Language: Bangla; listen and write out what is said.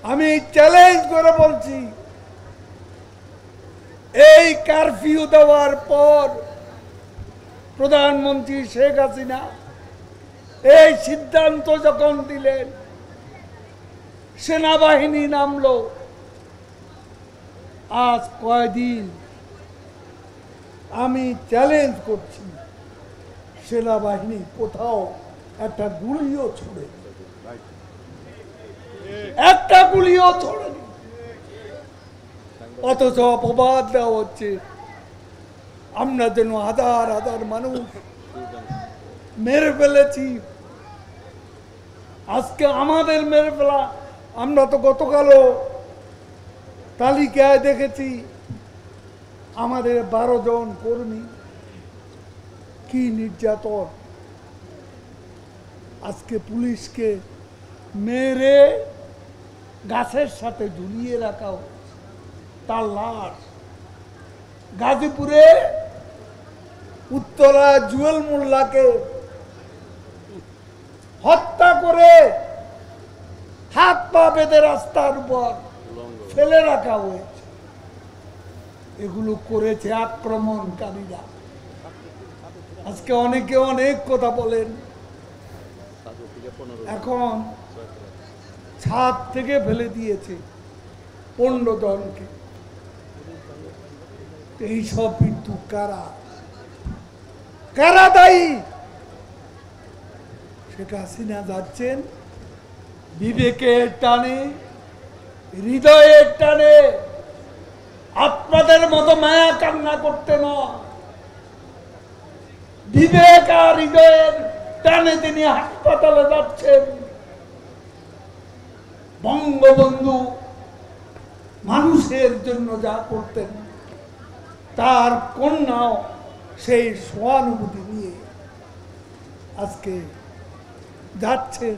আমি চ্যালেঞ্জ করে বলছি, এই কারফিউ দেওয়ার পর প্রধানমন্ত্রী শেখ হাসিনা এই সিদ্ধান্ত যখন দিলেন, সেনাবাহিনী নামলো। আজ কয়দিন আমি চ্যালেঞ্জ করছি, সেনাবাহিনী কোথাও একটা গুলিও ছড়ে, একটা গুলিও ছড়েনি। অথচ অপবাদ দেওয়া হচ্ছে আমরা যেন হাজার হাজার মানুষ মেরে ফেলেছি। আজকে আমাদের মেরে ফেলা, আমরা তো গতকালও তালিকায় দেখেছি আমাদের 12 জন কর্মী, কি নির্যাতন। আজকে পুলিশকে মেরে গাছের সাথে ঝুলিয়ে রাখা হচ্ছে, তার লাশ। গাজীপুরে উত্তরা জুয়েল মোল্লাকে হত্যা করে হাত পা বেঁধে রাস্তার উপর ফেলে রাখা হয়েছে। এগুলো করেছে আক্রমণকারীরা। আজকে অনেকে অনেক কথা বলেন, এখন ছাদ থেকে ফেলে দিয়েছে 15 জনকে। এইসব কিন্তু কারা কারা দায়ী? শেখ হাসিনা যাচ্ছেন বিবেকের টানে, হৃদয়ের টানে, আপনাদের মতো মায়া কান্না করতে নয়, বিবেক আর হৃদয়ের টানে তিনি হাসপাতালে যাচ্ছেন। বঙ্গবন্ধু মানুষের জন্য যা করতেন, তার কন্যাও সেই সহানুভূতি নিয়ে আজকে যাচ্ছেন।